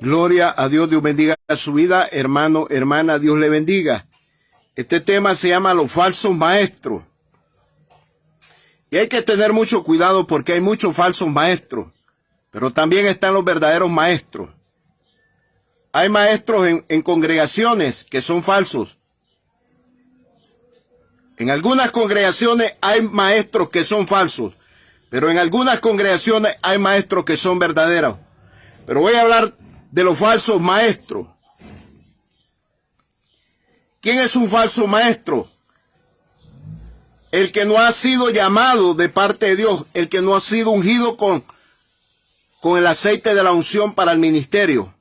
Gloria a Dios, Dios bendiga su vida, hermano, hermana, Dios le bendiga. Este tema se llama los falsos maestros. Y hay que tener mucho cuidado porque hay muchos falsos maestros, pero también están los verdaderos maestros. Hay maestros en congregaciones que son falsos. En algunas congregaciones hay maestros que son falsos, pero en algunas congregaciones hay maestros que son verdaderos. Pero voy a hablar de los falsos maestros. ¿Quién es un falso maestro? El que no ha sido llamado de parte de Dios, el que no ha sido ungido con el aceite de la unción para el ministerio.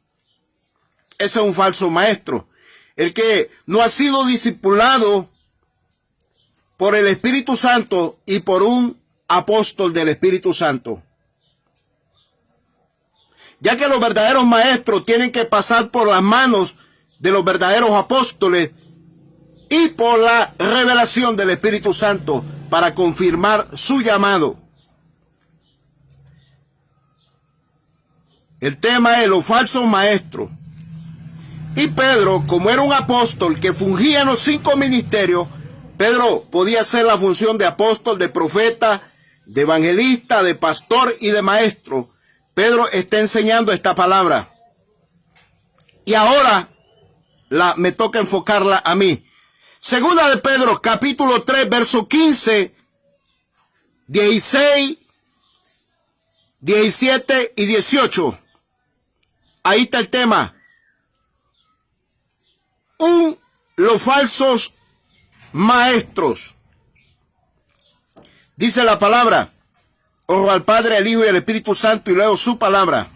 Ese es un falso maestro. El que no ha sido discipulado por el Espíritu Santo y por un apóstol del Espíritu Santo. Ya que los verdaderos maestros tienen que pasar por las manos de los verdaderos apóstoles y por la revelación del Espíritu Santo para confirmar su llamado. El tema es los falsos maestros. Y Pedro, como era un apóstol que fungía en los 5 ministerios, Pedro podía hacer la función de apóstol, de profeta, de evangelista, de pastor y de maestro. Pedro está enseñando esta palabra. Y ahora me toca enfocarla a mí. Segunda de Pedro, capítulo 3, verso 15, 16, 17 y 18. Ahí está el tema. Los falsos maestros. Dice la palabra. Oro al Padre, al Hijo y al Espíritu Santo y leo su palabra.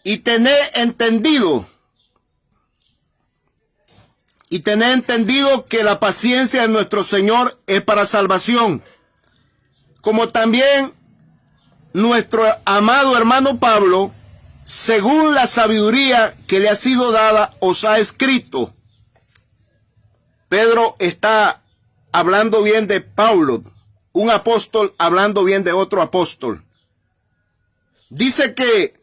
Y tened entendido que la paciencia de nuestro Señor es para salvación, como también nuestro amado hermano Pablo, según la sabiduría que le ha sido dada, os ha escrito. Pedro está hablando bien de Pablo, un apóstol hablando bien de otro apóstol. Dice que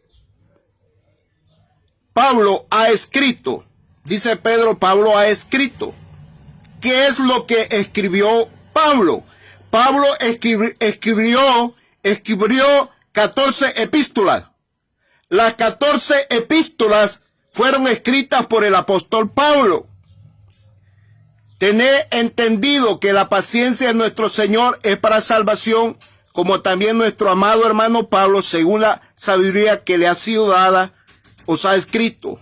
Pablo ha escrito. Dice Pedro, Pablo ha escrito. ¿Qué es lo que escribió Pablo? Pablo escribió 14 epístolas. Las 14 epístolas fueron escritas por el apóstol Pablo. Tened entendido que la paciencia de nuestro Señor es para salvación, como también nuestro amado hermano Pablo, según la sabiduría que le ha sido dada, os ha escrito.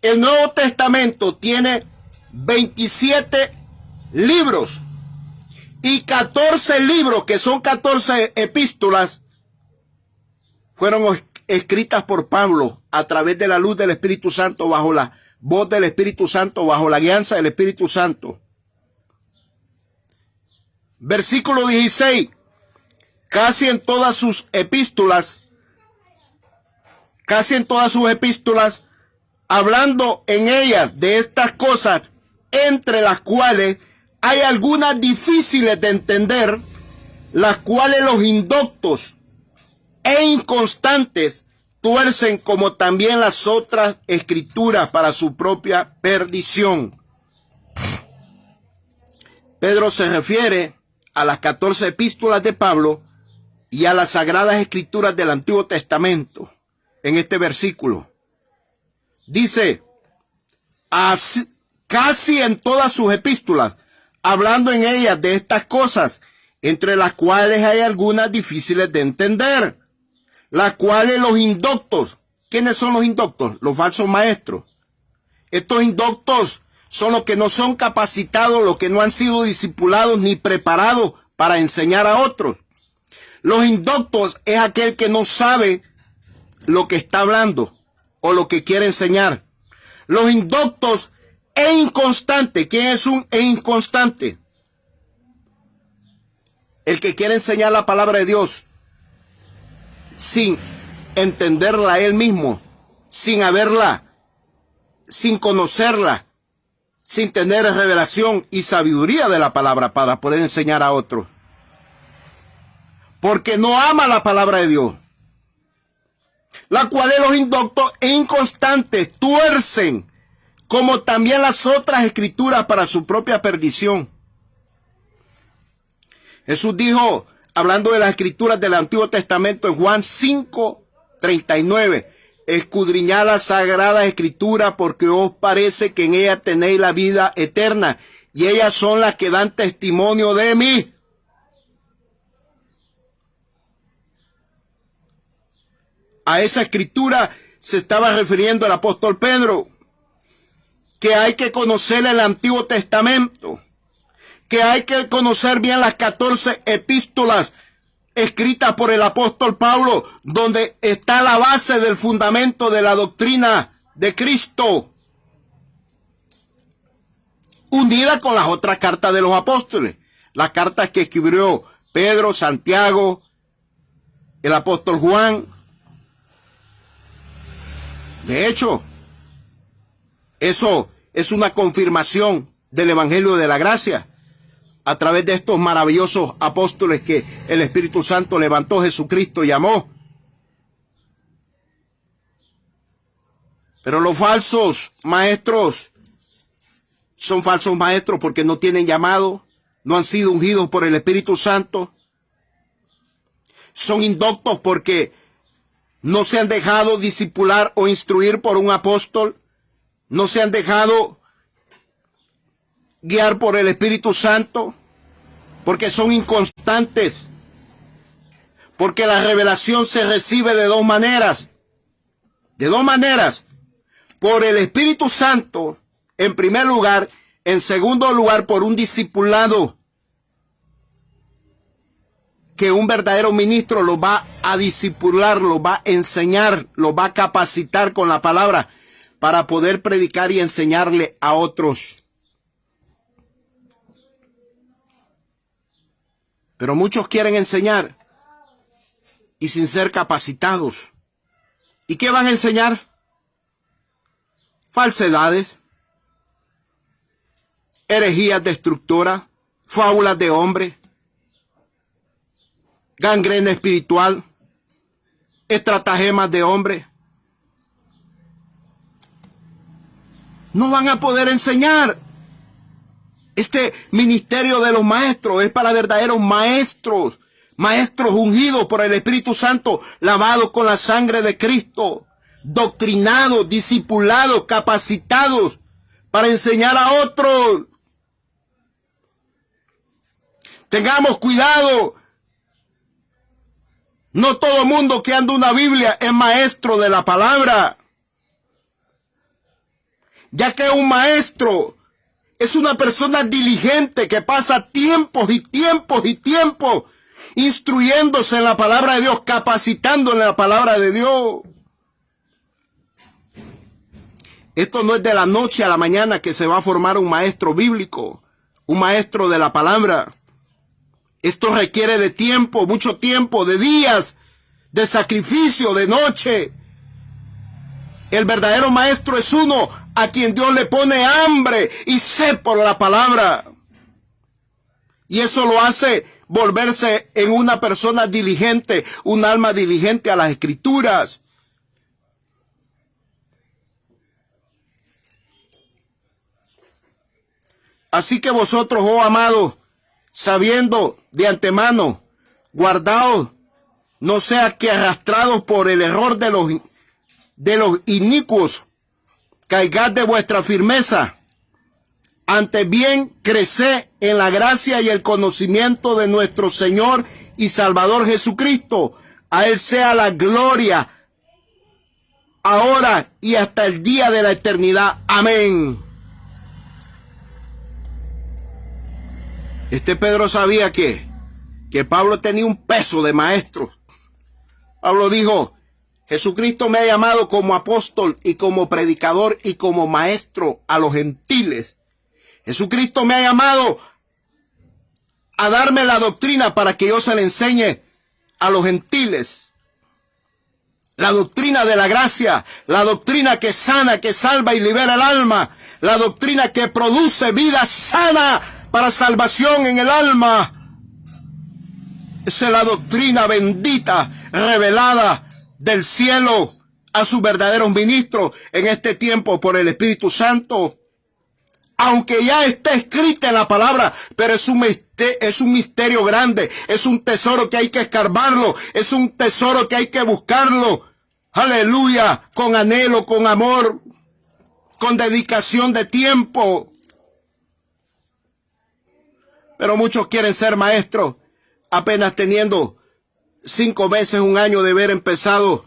El Nuevo Testamento tiene 27 libros y 14 libros, que son 14 epístolas, fueron escritas por Pablo a través de la luz del Espíritu Santo, bajo la voz del Espíritu Santo, bajo la guianza del Espíritu Santo. Versículo 16. Casi en todas sus epístolas, hablando en ellas de estas cosas, entre las cuales hay algunas difíciles de entender, las cuales los indoctos e inconstantes tuercen, como también las otras escrituras, para su propia perdición. Pedro se refiere a las 14 epístolas de Pablo y a las sagradas escrituras del Antiguo Testamento en este versículo. Dice, casi en todas sus epístolas, hablando en ellas de estas cosas, entre las cuales hay algunas difíciles de entender, las cuales los indoctos. ¿Quiénes son los indoctos? Los falsos maestros. Estos indoctos son los que no son capacitados, los que no han sido discipulados ni preparados para enseñar a otros. Los indoctos es aquel que no sabe lo que está hablando o lo que quiere enseñar. Los indoctos e inconstantes. ¿Quién es un inconstante? El que quiere enseñar la palabra de Dios sin entenderla él mismo, sin haberla, sin conocerla, sin tener revelación y sabiduría de la palabra para poder enseñar a otros. Porque no ama la palabra de Dios. la cual los indoctos e inconstantes tuercen, como también las otras escrituras para su propia perdición. Jesús dijo, hablando de las escrituras del Antiguo Testamento en Juan 5:39, escudriñad las sagradas escrituras porque os parece que en ellas tenéis la vida eterna y ellas son las que dan testimonio de mí. A esa escritura se estaba refiriendo el apóstol Pedro, que hay que conocer el Antiguo Testamento, que hay que conocer bien las 14 epístolas escritas por el apóstol Pablo, donde está la base del fundamento de la doctrina de Cristo, unida con las otras cartas de los apóstoles, las cartas que escribió Pedro, Santiago, el apóstol Juan. De hecho, eso es una confirmación del Evangelio de la Gracia a través de estos maravillosos apóstoles que el Espíritu Santo levantó, Jesucristo llamó. Pero los falsos maestros son falsos maestros porque no tienen llamado, no han sido ungidos por el Espíritu Santo. Son indoctos porque no se han dejado discipular o instruir por un apóstol, no se han dejado guiar por el Espíritu Santo, porque son inconstantes, porque la revelación se recibe de dos maneras, por el Espíritu Santo, en primer lugar, en segundo lugar, por un discipulado, que un verdadero ministro lo va a discipular, lo va a enseñar, lo va a capacitar con la palabra para poder predicar y enseñarle a otros. Pero muchos quieren enseñar y sin ser capacitados. ¿Y qué van a enseñar? Falsedades, herejías destructoras, fábulas de hombres, gangrena espiritual, estratagemas de hombre. No van a poder enseñar. Este ministerio de los maestros es para verdaderos maestros, maestros ungidos por el Espíritu Santo, lavados con la sangre de Cristo, doctrinados, discipulados, capacitados para enseñar a otros. Tengamos cuidado. No todo mundo que anda una Biblia es maestro de la palabra. Ya que un maestro es una persona diligente que pasa tiempos y tiempos y tiempos instruyéndose en la palabra de Dios, capacitando en la palabra de Dios. Esto no es de la noche a la mañana que se va a formar un maestro bíblico, un maestro de la palabra. Esto requiere de tiempo, mucho tiempo, de días, de sacrificio, de noche. El verdadero maestro es uno a quien Dios le pone hambre y sed por la palabra. Y eso lo hace volverse en una persona diligente, un alma diligente a las Escrituras. Así que vosotros, oh amados, sabiendo de antemano, guardaos, no sea que arrastrados por el error de los inicuos, caigad de vuestra firmeza. Antes bien, creced en la gracia y el conocimiento de nuestro Señor y Salvador Jesucristo. A Él sea la gloria, ahora y hasta el día de la eternidad. Amén. Pedro sabía que Pablo tenía un peso de maestro. Pablo dijo, Jesucristo me ha llamado como apóstol y como predicador y como maestro a los gentiles. Jesucristo me ha llamado a darme la doctrina para que yo se la enseñe a los gentiles. La doctrina de la gracia, la doctrina que sana, que salva y libera el alma, la doctrina que produce vida sana para salvación en el alma. Esa es la doctrina bendita, revelada del cielo a sus verdaderos ministros en este tiempo por el Espíritu Santo. Aunque ya está escrita en la palabra, pero es un misterio grande, es un tesoro que hay que escarbarlo, es un tesoro que hay que buscarlo. Aleluya, con anhelo, con amor, con dedicación de tiempo. Pero muchos quieren ser maestros apenas teniendo 5 meses, 1 año de haber empezado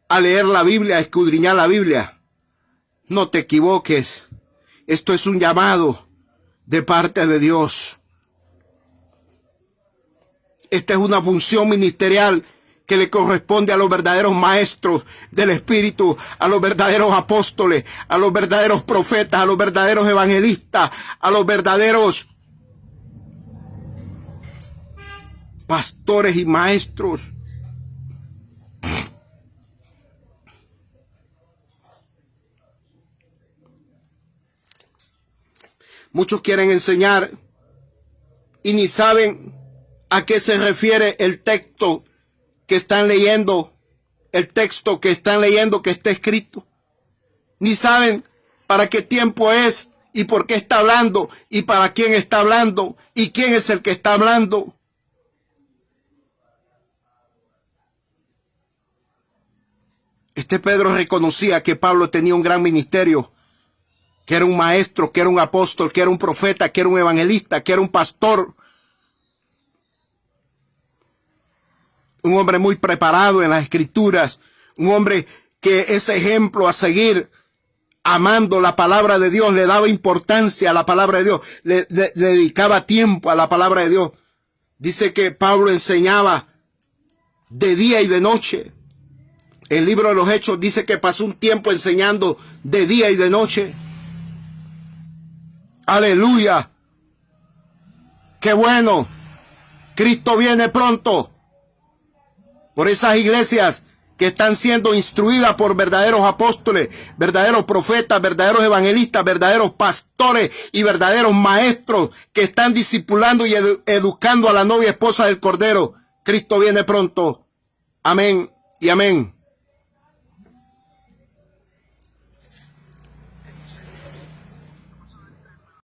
a leer la Biblia, a escudriñar la Biblia. No te equivoques. Esto es un llamado de parte de Dios. Esta es una función ministerial que le corresponde a los verdaderos maestros del Espíritu, a los verdaderos apóstoles, a los verdaderos profetas, a los verdaderos evangelistas, a los verdaderos pastores y maestros. Muchos quieren enseñar y ni saben a qué se refiere el texto que están leyendo, el texto que están leyendo que está escrito. Ni saben para qué tiempo es y por qué está hablando y para quién está hablando y quién es el que está hablando. Este Pedro reconocía que Pablo tenía un gran ministerio, que era un maestro, que era un apóstol, que era un profeta, que era un evangelista, que era un pastor. Un hombre muy preparado en las escrituras, un hombre que es ejemplo a seguir, amando la palabra de Dios, le daba importancia a la palabra de Dios, le dedicaba tiempo a la palabra de Dios. Dice que Pablo enseñaba de día y de noche. El libro de los Hechos dice que pasó un tiempo enseñando de día y de noche. Aleluya. Qué bueno. Cristo viene pronto. Por esas iglesias que están siendo instruidas por verdaderos apóstoles, verdaderos profetas, verdaderos evangelistas, verdaderos pastores y verdaderos maestros que están discipulando y educando a la novia esposa del Cordero. Cristo viene pronto. Amén y amén.